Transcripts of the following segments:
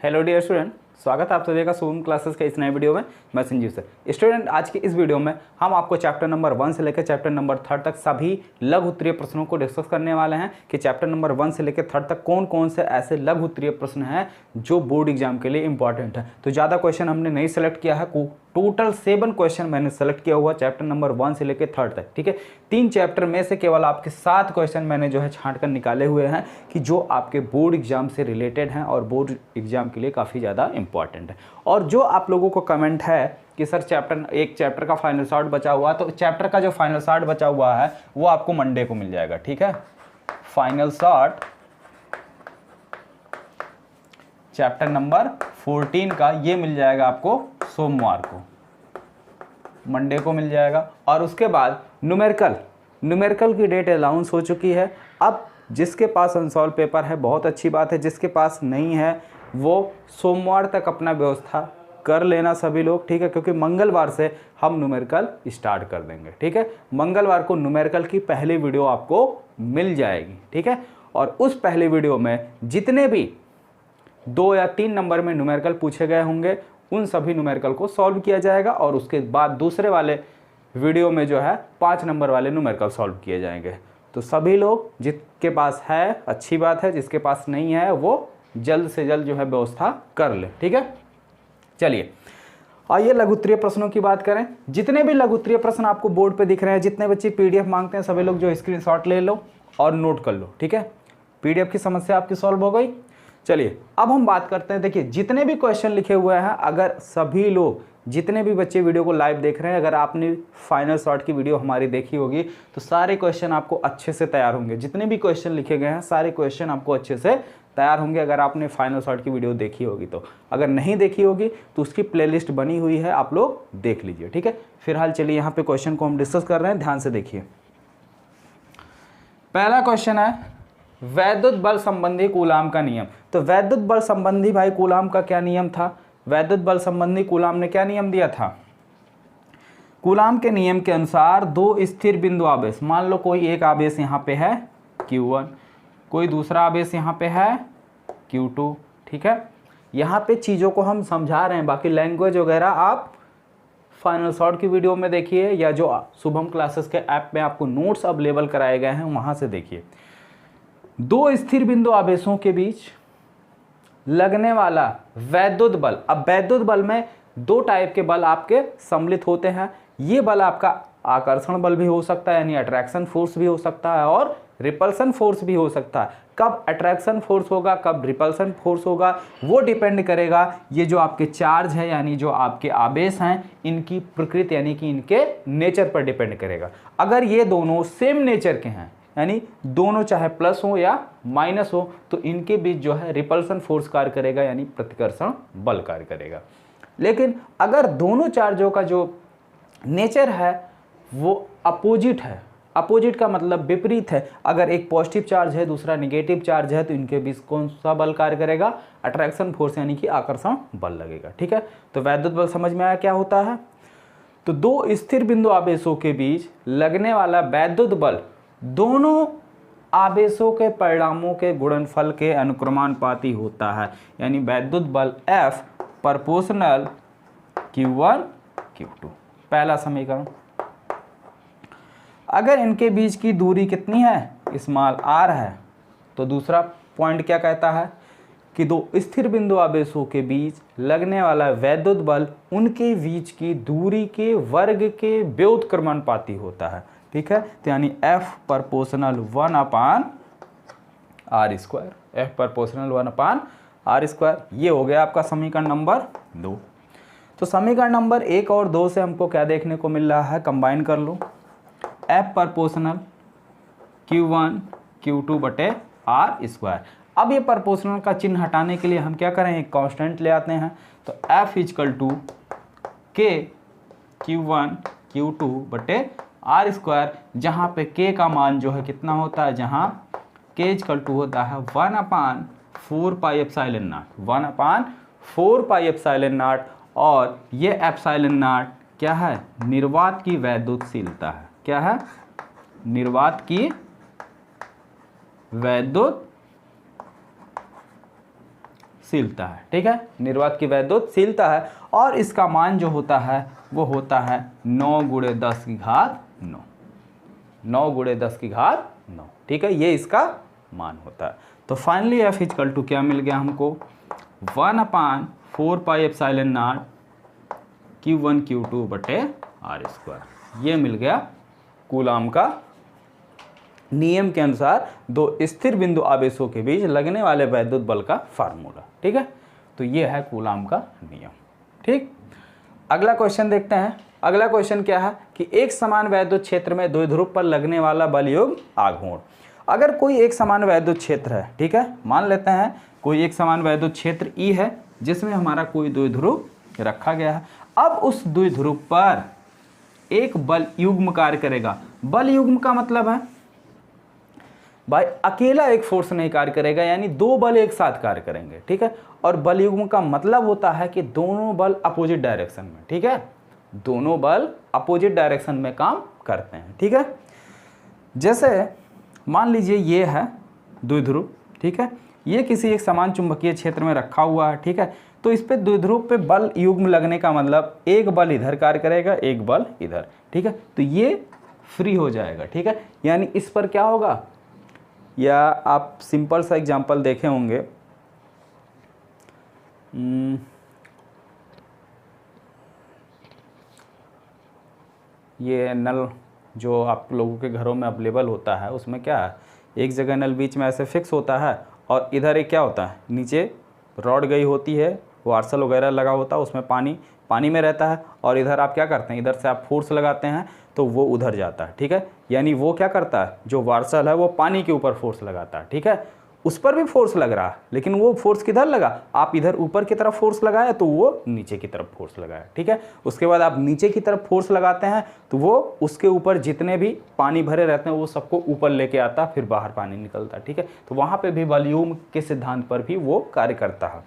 Hello dear student, स्वागत है आप सभी का शुभम क्लासेस के इस नए वीडियो में। मैं संजीव सर। स्टूडेंट, आज की इस वीडियो में हम आपको चैप्टर नंबर 1 से लेकर चैप्टर नंबर 3 तक सभी लघु उत्तरीय प्रश्नों को डिस्कस करने वाले हैं कि चैप्टर नंबर 1 से लेकर 3 तक कौन कौन से ऐसे लघु उत्तरीय प्रश्न हैं जो बोर्ड एग्जाम के लिए इंपॉर्टेंट है। तो ज़्यादा क्वेश्चन हमने नहीं सेलेक्ट किया है, टोटल 7 क्वेश्चन मैंने सेलेक्ट किया हुआ चैप्टर नंबर 1 से लेकर 3 तक। ठीक है, 3 चैप्टर में से केवल आपके 7 क्वेश्चन मैंने जो है छांट कर निकाले हुए हैं कि जो आपके बोर्ड एग्जाम से रिलेटेड हैं और बोर्ड एग्जाम के लिए काफ़ी ज़्यादा इंपॉर्टेंट है। और जो आप लोगों को कमेंट है कि सर एक चैप्टर का फाइनल शॉर्ट बचा हुआ है, तो चैप्टर का जो फाइनल शॉर्ट बचा हुआ है वो आपको मंडे को मिल जाएगा। ठीक है, फाइनल शॉर्ट चैप्टर नंबर 14 का ये मिल जाएगा आपको सोमवार को, मंडे को मिल जाएगा। और उसके बाद न्यूमेरिकल की डेट अनाउंस हो चुकी है। अब जिसके पास अनसॉल्व पेपर है बहुत अच्छी बात है, जिसके पास नहीं है वो सोमवार तक अपना व्यवस्था कर लेना सभी लोग। ठीक है, क्योंकि मंगलवार से हम न्यूमेरिकल स्टार्ट कर देंगे। ठीक है, मंगलवार को न्यूमेरिकल की पहली वीडियो आपको मिल जाएगी। ठीक है, और उस पहली वीडियो में जितने भी 2 या 3 नंबर में न्यूमेरिकल पूछे गए होंगे उन सभी न्यूमेरिकल को सॉल्व किया जाएगा, और उसके बाद दूसरे वाले वीडियो में जो है 5 नंबर वाले न्यूमेरिकल सॉल्व किए जाएंगे। तो सभी लोग जिसके पास है अच्छी बात है, जिसके पास नहीं है वो जल्द से जल्द जो है व्यवस्था कर ले। ठीक है, चलिए आइए लघु उत्तरीय प्रश्नों की बात करें। जितने भी लघु उत्तरीय प्रश्न आपको बोर्ड पे दिख रहे हैं, जितने बच्चे पीडीएफ मांगते हैं सभी लोग जो स्क्रीनशॉट ले लो और नोट कर लो। ठीक है, पीडीएफ की समस्या आपकी सॉल्व हो गई। चलिए अब हम बात करते हैं। देखिए जितने भी क्वेश्चन लिखे हुए हैं, अगर सभी लोग जितने भी बच्चे वीडियो को लाइव देख रहे हैं, अगर आपने फाइनल शॉर्ट की वीडियो हमारी देखी होगी तो सारे क्वेश्चन आपको अच्छे से तैयार होंगे। जितने भी क्वेश्चन लिखे गए हैं सारे क्वेश्चन आपको अच्छे से तैयार होंगे अगर आपने फाइनल शॉर्ट की वीडियो देखी होगी तो। अगर नहीं देखी होगी तो उसकी प्लेलिस्ट बनी हुई है, आप लोग देख लीजिए। ठीक है, फिलहाल चलिए यहाँ पे क्वेश्चन को हम डिस्कस कर रहे हैं, ध्यान से देखिए। पहला क्वेश्चन है वैद्युत बल संबंधी कूलाम का नियम। तो वैद्युत बल संबंधी भाई कूलाम का क्या नियम था? वैद्युत बल संबंधी कूलाम ने क्या नियम दिया था? कूलाम के नियम के अनुसार 2 स्थिर बिंदु आवेश, मान लो कोई एक आवेश यहाँ पे है Q1, कोई दूसरा आवेश यहाँ पे है Q2। ठीक है, यहाँ पे चीज़ों को हम समझा रहे हैं, बाकी लैंग्वेज वगैरह आप फाइनल शॉर्ट की वीडियो में देखिए या जो शुभम क्लासेस के ऐप में आपको नोट्स अवेलेबल कराए गए हैं वहाँ से देखिए। 2 स्थिर बिंदु आवेशों के बीच लगने वाला वैद्युत बल, अब वैद्युत बल में 2 टाइप के बल आपके सम्मिलित होते हैं। ये बल आपका आकर्षण बल भी हो सकता है, यानी अट्रैक्शन फोर्स भी हो सकता है, और रिपल्सन फोर्स भी हो सकता है। कब अट्रैक्शन फोर्स होगा, कब रिपल्सन फोर्स होगा, वो डिपेंड करेगा ये जो आपके चार्ज है, यानी जो आपके आवेश हैं, इनकी प्रकृति यानी कि इनके नेचर पर डिपेंड करेगा। अगर ये दोनों सेम नेचर के हैं, यानी दोनों चाहे प्लस हो या माइनस हो, तो इनके बीच जो है रिपल्सन फोर्स कार्य करेगा, यानी प्रतिकर्षण बल कार्य करेगा। लेकिन अगर दोनों चार्जों का जो नेचर है वो अपोजिट है, अपोजिट का मतलब विपरीत है, अगर एक पॉजिटिव चार्ज है दूसरा नेगेटिव चार्ज है, तो इनके बीच कौन सा बल कार्य करेगा? अट्रैक्शन फोर्स यानी कि आकर्षण बल लगेगा। ठीक है, तो वैद्युत बल समझ में आया क्या होता है? तो 2 स्थिर बिंदु आवेशों के बीच लगने वाला वैद्युत बल दोनों आवेशों के परिणामों के गुणनफल के अनुक्रमानुपाती होता है, यानी वैद्युत बल F प्रोपोर्शनल Q1 Q2। पहला समीकरण। अगर इनके बीच की दूरी कितनी है? स्मॉल r है, तो दूसरा पॉइंट क्या कहता है कि 2 स्थिर बिंदु आवेशों के बीच लगने वाला वैद्युत बल उनके बीच की दूरी के वर्ग के व्युत्क्रमानुपाती होता है। ठीक है, तो यानी F proportional 1/r², F proportional 1/r²। ये हो गया आपका समीकरण नंबर 2। तो समीकरण नंबर 1 और 2 से हमको क्या देखने को मिल रहा है? कंबाइन कर लो, F प्रोपोर्शनल Q1 Q2/r²। अब ये प्रोपोर्शनल का चिन्ह हटाने के लिए हम क्या करें? एक कांस्टेंट ले आते हैं, तो F = K Q1 Q2/r², जहाँ पे K का मान जो है कितना होता है? जहाँ K = होता है 1/4πε0, 1/4πε0, और ये ε0 क्या है? निर्वात की वैद्युतशीलता है। क्या है? निर्वात की वैद्युत वैद्युतशीलता है, ठीक है, निर्वात की वैद्युतशीलता है। और इसका मान जो होता है वो होता है 9 × 10⁹ 9 × 10⁹ ठीक है, ये इसका मान होता है। तो फाइनली F इक्वल टू क्या मिल गया हमको 1/4πε0 Q1 Q2/r²। ये मिल गया कूलाम का नियम के अनुसार दो स्थिर बिंदु आवेशों के बीच लगने वाले वैद्युत बल का फार्मूला, ठीक है। तो ये है कूलाम का नियम, ठीक। अगला क्वेश्चन देखते हैं। अगला क्वेश्चन क्या है कि एक समान वैद्युत क्षेत्र में द्विध्रुव पर लगने वाला बल युग्म आघूर्ण। अगर कोई एक समान वैद्युत क्षेत्र है, ठीक है, मान लेते हैं कोई एक समान वैद्युत क्षेत्र E है जिसमें हमारा कोई द्विध्रुव रखा गया है। अब उस द्विध्रुव पर एक बल युग्म कार्य करेगा। बल युग्म का मतलब है भाई अकेला एक फोर्स नहीं कार्य करेगा, यानी दो बल एक साथ कार्य करेंगे, ठीक है। और बल युग्म का मतलब होता है कि दोनों बल अपोजिट डायरेक्शन में, ठीक है, दोनों बल अपोजिट डायरेक्शन में काम करते हैं, ठीक है। जैसे मान लीजिए ये है द्विध्रुव, ठीक है, ये किसी एक समान चुंबकीय क्षेत्र में रखा हुआ है, ठीक है। तो इस पे द्विध्रुव पे बल युग्म लगने का मतलब एक बल इधर कार्य करेगा, एक बल इधर, ठीक है। तो ये फ्री हो जाएगा, ठीक है, यानी इस पर क्या होगा, या आप सिंपल सा एग्जांपल देखे होंगे, ये नल जो आप लोगों के घरों में अवेलेबल होता है उसमें क्या है, एक जगह नल बीच में ऐसे फिक्स होता है और इधर एक क्या होता है, नीचे रॉड गई होती है, वार्सल वगैरह लगा होता है, उसमें पानी में रहता है। और इधर आप क्या करते हैं, इधर से आप फोर्स लगाते हैं तो वो उधर जाता है, ठीक है। यानी वो क्या करता है, जो वार्सल है वो पानी के ऊपर फोर्स लगाता है, ठीक है। उस पर भी फोर्स लग रहा है, लेकिन वो फोर्स किधर लगा, आप इधर ऊपर की तरफ फोर्स लगाया तो वो नीचे की तरफ फोर्स लगाया, ठीक है। उसके बाद आप नीचे की तरफ फोर्स लगाते हैं तो वो उसके ऊपर जितने भी पानी भरे रहते हैं वो सबको ऊपर लेके आता, फिर बाहर पानी निकलता है, ठीक है। तो वहाँ पे भी बल युग्म के सिद्धांत पर भी वो कार्य करता है।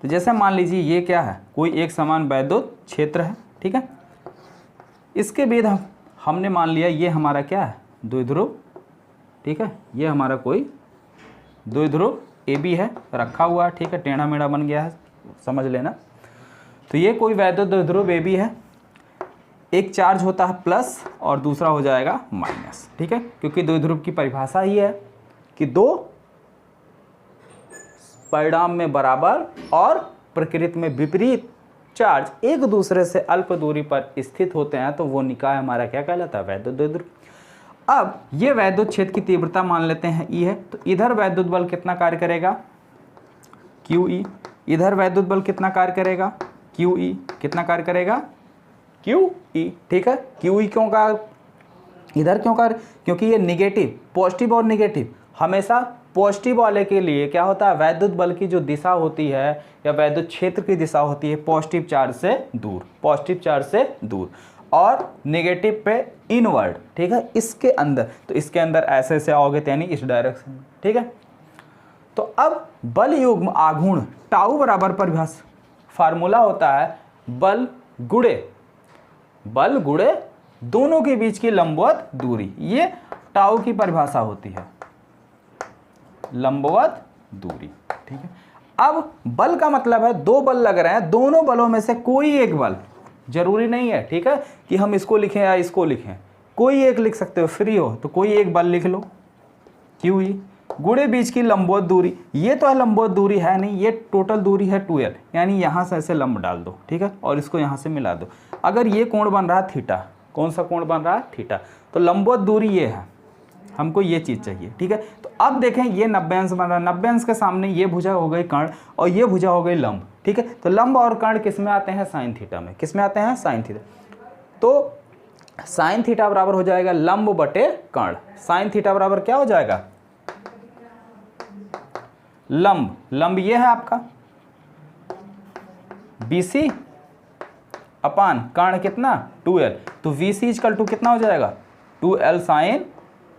तो जैसे मान लीजिए ये क्या है, कोई एक समान वैद्युत क्षेत्र है, ठीक है। इसके बाद हमने मान लिया ये हमारा क्या है, द्विध्रुव, ठीक है, ये हमारा कोई द्विध्रुव AB है रखा हुआ है, ठीक है, टेढ़ा मेढ़ा बन गया है, समझ लेना। तो ये कोई वैद्युत द्विध्रुव AB है, एक चार्ज होता है प्लस और दूसरा हो जाएगा माइनस, ठीक है, क्योंकि द्विध्रुव की परिभाषा ही है कि दो परिणाम में बराबर और प्रकृति में विपरीत चार्ज एक दूसरे से अल्प दूरी पर स्थित होते हैं तो वो निकाय हमारा क्या कहलाता है, वैद्युत द्विध्रुव। अब ये वैद्युत क्षेत्र की तीव्रता मान लेते हैं E है, तो इधर वैद्युत बल कितना कार्य करेगा, QE। इधर वैद्युत बल कितना कार्य करेगा, QE। कितना कार्य करेगा, QE, ठीक है। QE क्यों का इधर क्यों कार्य, क्योंकि ये निगेटिव, पॉजिटिव और निगेटिव हमेशा पॉजिटिव वाले के लिए क्या होता है, वैद्युत बल की जो दिशा होती है या वैद्युत क्षेत्र की दिशा होती है पॉजिटिव चार्ज से दूर, पॉजिटिव चार्ज से दूर, और नेगेटिव पे इनवर्ड, ठीक है, इसके अंदर। तो इसके अंदर ऐसे से आओगे तो यानी इस डायरेक्शन में, ठीक है। तो अब बल युग्म आघूर्ण टाउ बराबर परिभाषा फार्मूला होता है बल गुणे दोनों के बीच की लंबवत दूरी, ये टाउ की परिभाषा होती है, लंबवत दूरी, ठीक है। अब बल का मतलब है दो बल लग रहे हैं, दोनों बलों में से कोई एक बल, जरूरी नहीं है, ठीक है, कि हम इसको लिखें या इसको लिखें, कोई एक लिख सकते हो, फ्री हो तो कोई एक बल लिख लो, QE गुणे बीच की लंबवत दूरी। ये तो है लंबवत दूरी है नहीं, ये टोटल दूरी है 2L, यानी यहाँ से ऐसे लंब डाल दो, ठीक है, और इसको यहाँ से मिला दो। अगर ये कोण बन रहा है थीटा, कौन सा कोण बन रहा है, थीटा, तो लंबवत दूरी ये है, हमको ये चीज़ चाहिए, ठीक है। तो अब देखें ये 90 अंश बन रहा है, 90 अंश के सामने ये भुजा हो गई कर्ण और ये भुजा हो गई लंब, ठीक है। तो लंब और कर्ण किस में आते हैं, साइन थीटा में, किस में आते हैं, साइन थीटा। तो साइन थीटा बराबर हो जाएगा लंब बटे कर्ण। साइन थीटा बराबर क्या हो जाएगा, लंब ये है आपका BC अपान कर्ण कितना 2L, तो VC इक्वल टू कितना हो जाएगा 2L sine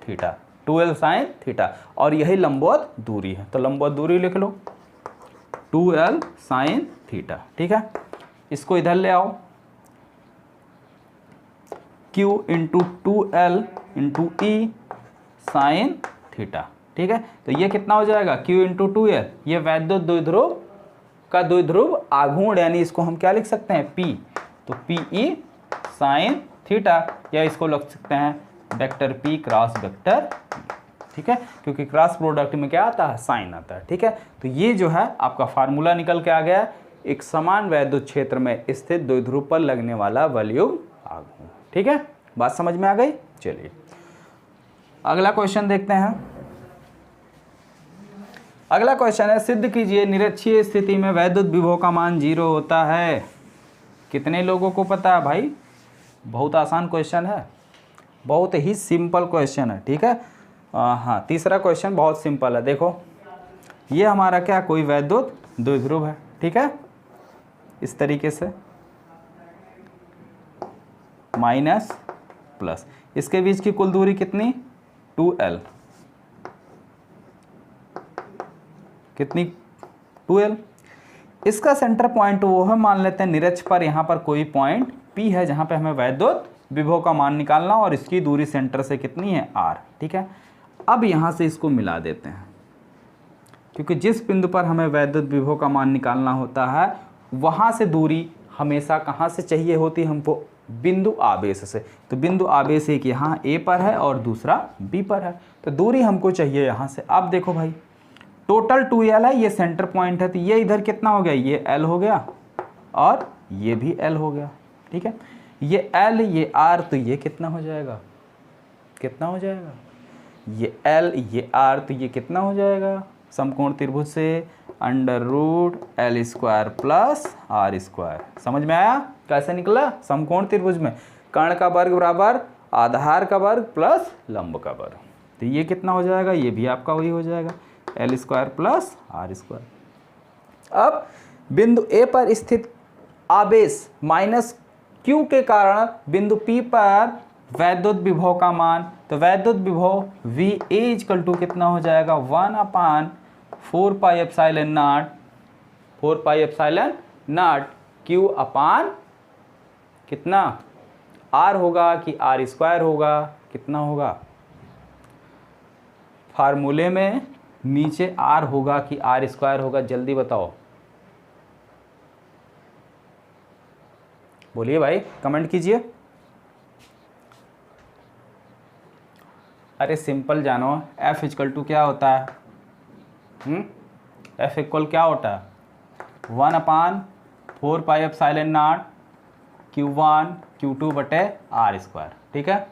theta, 2L sine theta, और यही लंबवत दूरी है, तो लंबवत दूरी लिख लो 2L साइन थीटा, ठीक है। इसको इधर ले आओ, Q into 2L into E sine theta, ठीक है। तो ये कितना हो जाएगा Q इंटू 2L, ये वैद्युत द्विध्रुव का द्विध्रुव आघूर्ण, यानी इसको हम क्या लिख सकते हैं P, तो PE साइन थीटा, या इसको लिख सकते हैं वेक्टर P क्रॉस वेक्टर, ठीक है, क्योंकि क्रॉस प्रोडक्ट में क्या आता है, साइन आता है, ठीक है। तो ये जो है आपका फार्मूला निकल के आ गया, एक समान वैद्युत क्षेत्र में स्थित द्विध्रुव पर लगने वाला वलयुग आघूर्ण, ठीक है। बात समझ में आ गई। चलिए अगला क्वेश्चन देखते हैं। अगला क्वेश्चन है, सिद्ध कीजिए निरक्षीय स्थिति में वैद्युत विभव का मान 0 होता है। कितने लोगों को पता है भाई? बहुत आसान क्वेश्चन है, बहुत ही सिंपल क्वेश्चन है, ठीक है। हाँ, तीसरा क्वेश्चन बहुत सिंपल है। देखो ये हमारा क्या, कोई वैद्युत द्विध्रुव है, ठीक है, इस तरीके से माइनस प्लस, इसके बीच की कुल दूरी कितनी, 2L, कितनी, 2L। इसका सेंटर पॉइंट वो है, मान लेते हैं निरक्ष पर यहाँ पर कोई पॉइंट P है जहाँ पे हमें वैद्युत विभव का मान निकालना, और इसकी दूरी सेंटर से कितनी है, R, ठीक है। अब यहाँ से इसको मिला देते हैं, क्योंकि जिस बिंदु पर हमें वैद्युत विभव का मान निकालना होता है वहाँ से दूरी हमेशा कहाँ से चाहिए होती है हमको, बिंदु आवेश से। तो बिंदु आवेश एक यहाँ A पर है और दूसरा B पर है, तो दूरी हमको चाहिए यहाँ से। अब देखो भाई टोटल 2L है, ये सेंटर पॉइंट है, तो ये इधर कितना हो गया, ये L हो गया और ये भी L हो गया, ठीक है। ये L ये R, तो ये कितना हो जाएगा, कितना हो जाएगा, ये L ये R, तो ये कितना हो जाएगा, समकोण त्रिभुज से √L square plus R square. समझ में आया कैसे निकला? समकोण त्रिभुज में कर्ण का वर्ग बराबर आधार का वर्ग प्लस लंब का वर्ग, तो ये कितना हो जाएगा, ये भी आपका वही हो जाएगा, L square plus R square. अब बिंदु A पर स्थित आवेश माइनस Q के कारण बिंदु P पर वैद्युत विभव का मान, तो वैद्युत विभव VA इक्वल टू कितना हो जाएगा, 1/4 pi epsilon not, 4 pi epsilon not Q अपान कितना, R होगा कि R स्क्वायर होगा, कितना होगा, फार्मूले में नीचे R होगा कि R स्क्वायर होगा, जल्दी बताओ, बोलिए भाई, कमेंट कीजिए। अरे सिंपल जानो, F इक्वल टू क्या होता है, F इक्वल क्या होता है, 1/4 pi epsilon not Q1 Q2 बटे R स्क्वायर, ठीक है।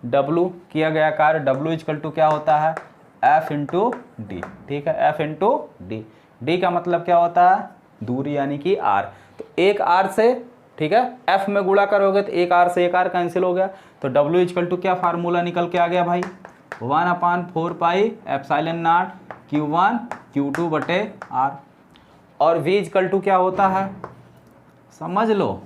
W किया गया कार्य, W इक्वल टू क्या होता है, F इंटू डी, ठीक है, F इंटू डी। डी का मतलब क्या होता है, दूरी यानी कि R, तो एक R से, ठीक है, F में गुणा करोगे तो एक R से एक R कैंसिल हो गया, तो W इक्वल टू क्या फार्मूला निकल के आ गया भाई, 1/4 pi epsilon not Q1 Q2 बटे R, और V इक्वल टू क्या होता है, समझ लो,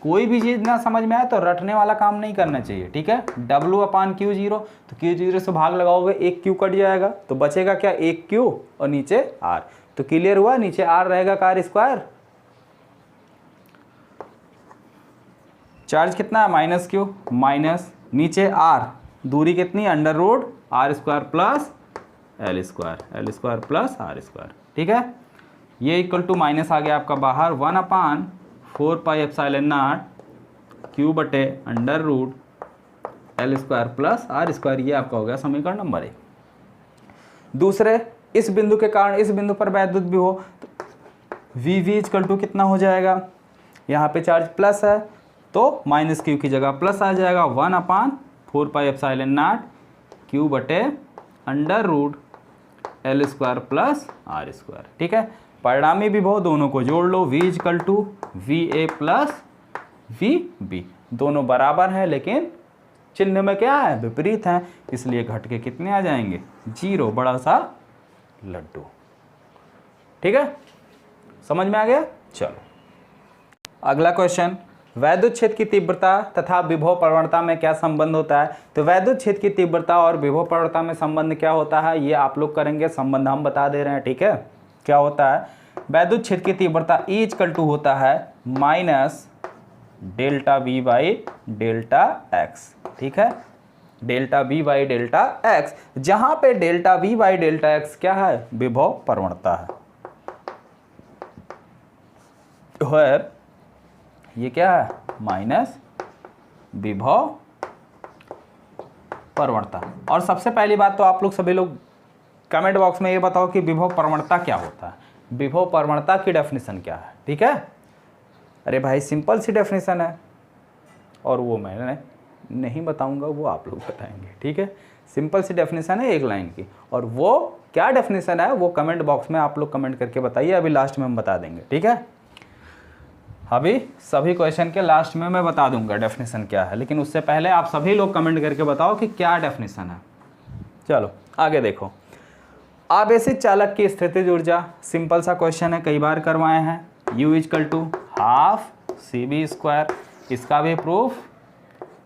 कोई भी चीज़ ना समझ में आए तो रटने वाला काम नहीं करना चाहिए, ठीक है। W/Q0, तो Q0 से भाग लगाओगे, एक Q कट जाएगा, तो बचेगा क्या, एक Q और नीचे R, तो क्लियर हुआ, नीचे R रहेगा का R स्क्वायर, चार्ज कितना है, -Q माइनस नीचे R, दूरी कितनी, √R square plus L square plus R square, ठीक है। ये इक्वल टू माइनस आ गया आपका बाहर, 1/4 पाई एप्सिलॉन नॉट Q बटे √L square plus R square, ये आपका हो गया समीकरण नंबर 1। दूसरे, इस बिंदु के कारण इस बिंदु पर वैद्युत विभव, तो VV इक्वल टू कितना हो जाएगा, यहाँ पे चार्ज प्लस है तो -Q की जगह प्लस आ जाएगा, 1/4 पाई एप्सिलॉन नॉट Q बटे √L square plus R square, ठीक है। परिणामी विभव दोनों को जोड़ लो, V equal to VA plus VB, दोनों बराबर हैं लेकिन चिन्ह में क्या है, विपरीत हैं, इसलिए घट के कितने आ जाएंगे, 0, बड़ा सा लड्डू, ठीक है, समझ में आ गया। चलो अगला क्वेश्चन, वैद्युत क्षेत्र की तीव्रता तथा विभव प्रवणता में क्या संबंध होता है। तो वैद्युत क्षेत्र की तीव्रता और विभव प्रवणता में संबंध क्या होता है, ये आप लोग करेंगे, संबंध हम बता दे रहे हैं, ठीक है। क्या होता है, वैद्युत क्षेत्र की तीव्रता E इक्वल टू होता है -ΔV/ΔX, ठीक है। Delta we by delta x, जहां पे delta we by delta x क्या है, विभव प्रवणता है। और ये क्या है, माइनस विभव प्रवणता। और सबसे पहली बात तो आप लोग सभी लोग कमेंट बॉक्स में ये बताओ कि विभव प्रवणता क्या होता है, विभव प्रवणता की डेफिनेशन क्या है। ठीक है, अरे भाई सिंपल सी डेफिनेशन है, और वो मैं नहीं बताऊंगा, वो आप लोग बताएंगे। ठीक है, सिंपल सी डेफिनेशन है एक लाइन की, और वो क्या डेफिनेशन है वो कमेंट बॉक्स में आप लोग कमेंट करके बताइए, अभी लास्ट में हम बता देंगे। ठीक है, अभी सभी क्वेश्चन के लास्ट में मैं बता दूंगा डेफिनेशन क्या है, लेकिन उससे पहले आप सभी लोग कमेंट करके बताओ कि क्या डेफिनेशन है। चलो आगे देखो, आवेशित चालक की स्थितिज ऊर्जा, सिंपल सा क्वेश्चन है, कई बार करवाए हैं। U = हाफ CV², इसका भी प्रूफ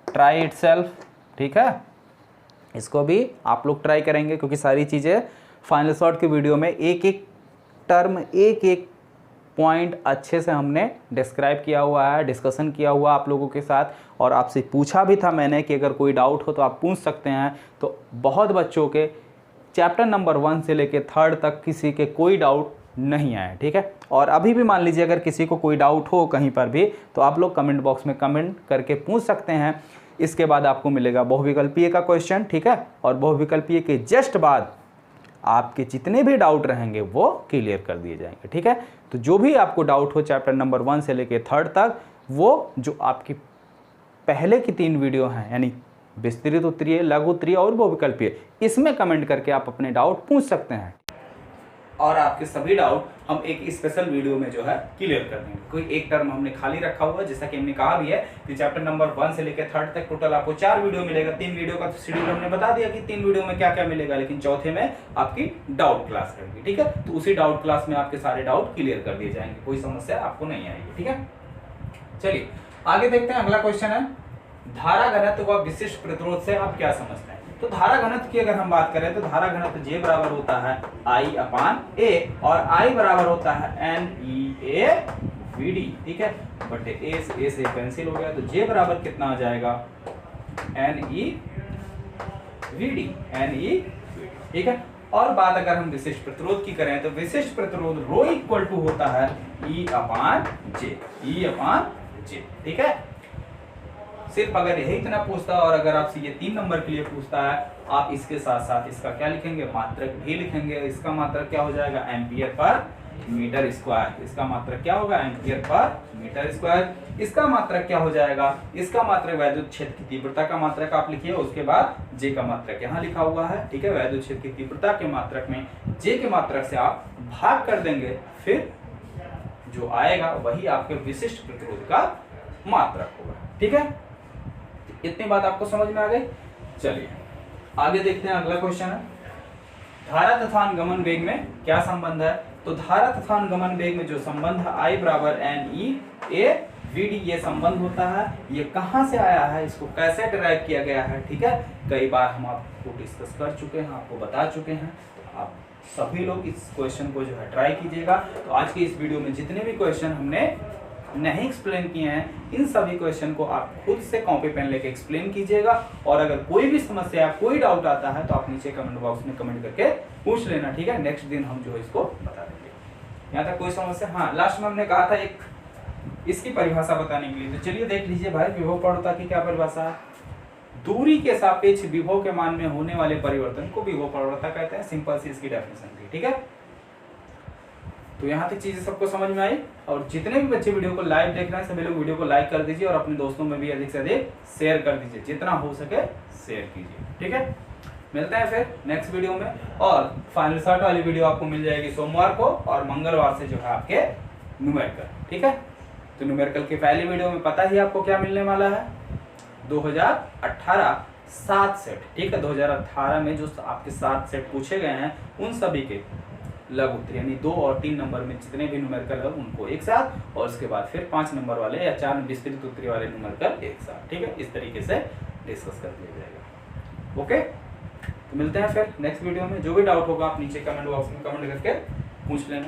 ट्राई इटसेल्फ। ठीक है, इसको भी आप लोग ट्राई करेंगे, क्योंकि सारी चीज़ें फाइनल शॉट की वीडियो में एक एक टर्म, एक एक पॉइंट अच्छे से हमने डिस्क्राइब किया हुआ है, डिस्कशन किया हुआ आप लोगों के साथ, और आपसे पूछा भी था मैंने कि अगर कोई डाउट हो तो आप पूछ सकते हैं। तो बहुत बच्चों के चैप्टर नंबर 1 से लेके 3rd तक किसी के कोई डाउट नहीं आया। ठीक है, और अभी भी मान लीजिए अगर किसी को कोई डाउट हो कहीं पर भी, तो आप लोग कमेंट बॉक्स में कमेंट करके पूछ सकते हैं। इसके बाद आपको मिलेगा बहुविकल्पीय का क्वेश्चन। ठीक है, और बहुविकल्पीय के जस्ट बाद आपके जितने भी डाउट रहेंगे वो क्लियर कर दिए जाएंगे। ठीक है, तो जो भी आपको डाउट हो चैप्टर नंबर 1 से लेके 3rd तक, वो जो आपकी पहले की 3 वीडियो हैं, यानी विस्तृत उत्तरीय, लघु उत्तरीय और बहुविकल्पीय, इसमें कमेंट करके आप अपने डाउट पूछ सकते हैं, और आपके सभी डाउट हम एक स्पेशल वीडियो में जो है क्लियर कर देंगे। कोई एक टर्म हमने खाली रखा हुआ है, जैसा कि हमने कहा भी है कि चैप्टर नंबर 1 से लेकर 3rd तक टोटल आपको 4 वीडियो मिलेगा। 3 वीडियो का शेड्यूल हमने बता दिया कि 3 वीडियो में क्या क्या मिलेगा, लेकिन चौथे में आपकी डाउट क्लास रहेगी। ठीक है, तो उसी डाउट क्लास में आपके सारे डाउट क्लियर कर दिए जाएंगे, कोई समस्या आपको नहीं आएगी। ठीक है, चलिए आगे देखते हैं। अगला क्वेश्चन है, धारा घनत्व व विशिष्ट प्रतिरोध से आप क्या समझते हैं। तो धारा घनत्व की अगर हम बात करें तो धारा घनत्व J बराबर होता है I/A, और I बराबर होता है NEA/VD। ठीक है, बट A से कैंसिल हो गया, तो J बराबर कितना आ जाएगा, NEVD। ठीक है, और बात अगर हम विशिष्ट प्रतिरोध की करें तो विशिष्ट प्रतिरोध ρ = होता है E/J। ठीक है, सिर्फ अगर यही इतना पूछता है, और अगर आपसे ये 3 नंबर के लिए पूछता है, आप इसके साथ साथ इसका क्या लिखेंगे, मात्रक भी लिखेंगे। इसका मात्रक क्या हो जाएगा, एम्पीयर/मीटर²। इसका मात्रक क्या होगा, एम्पीयर/मीटर²। इसका मात्रक क्या हो जाएगा, इसका मात्रक वैद्युत क्षेत्र की तीव्रता का मात्रक आप लिखिए, उसके बाद J का मात्रक यहाँ लिखा हुआ है। ठीक है, वैद्युत क्षेत्र की तीव्रता के मात्रक में J के मात्रक से आप भाग कर देंगे, फिर जो आएगा वही आपके विशिष्ट प्रतिरोध का मात्रक होगा। ठीक है, इतनी बात आपको समझ में आ गई। चलिए आगे देखते हैं। अगला क्वेश्चन है, धारा तथा अनुगमन वेग में क्या संबंध है। तो धारा तथा अनुगमन वेग में जो संबंध है I = NEA/VD, ये संबंध होता है। ये कहाँ से आया है, इसको कैसे डिराइव किया गया है। ठीक है, कई बार हम आपको डिस्कस कर चुके हैं, आपको बता चुके हैं। आप सभी लोग इस क्वेश्चन को जो है ट्राई कीजिएगा। तो आज की इस वीडियो में जितने भी क्वेश्चन हमने नहीं एक्सप्लेन किए हैं, इन सभी क्वेश्चन को आप खुद से कॉपी पेन लेके एक्सप्लेन कीजिएगा, और अगर कोई भी समस्या, कोई डाउट आता है तो आप नीचे कमेंट बॉक्स में कमेंट करके पूछ लेना। ठीक है, नेक्स्ट दिन हम जो है इसको बता देंगे। यहाँ तक कोई समस्या। हाँ, लास्ट में हमने कहा था एक इसकी परिभाषा बताने के लिए, तो चलिए देख लीजिए भाई, विभव प्रवणता की क्या परिभाषा है। दूरी के सापेक्ष विभव के मान में होने वाले परिवर्तन को विभव प्रवणता कहते हैं। सिंपल सी इसकी डेफिनेशन थी। ठीक है, तो यहाँ तक चीजें सबको समझ में आई, और जितने भी बच्चे वीडियो को लाइव देख रहे हैं सभी लोग वीडियो को लाइक कर दीजिए, और अपने दोस्तों में भी अधिक से अधिक शेयर कर दीजिए, जितना हो सके शेयर कीजिए। ठीक है, मिलते हैं फिर नेक्स्ट वीडियो में, और फाइनल शॉट वाली वीडियो आपको मिल जाएगी सोमवार को, और मंगलवार से जो है आपके न्यूमेरिकल। ठीक है, तो न्यूमेरिकल की पहली वीडियो में पता ही आपको क्या मिलने वाला है, 2018 7 सेट। ठीक है, 2018 में जो आपके 7 सेट पूछे गए हैं उन सभी के लघु उत्तरीय, यानी 2 और 3 नंबर में जितने भी न्यूमेरिकल है उनको एक साथ, और उसके बाद फिर 5 नंबर वाले या 4 विस्तृत उत्तरीय वाले न्यूमेरिकल एक साथ। ठीक है, इस तरीके से डिस्कस कर दिया जाएगा। ओके, तो मिलते हैं फिर नेक्स्ट वीडियो में। जो भी डाउट होगा आप नीचे कमेंट बॉक्स में कमेंट करके पूछ लेना।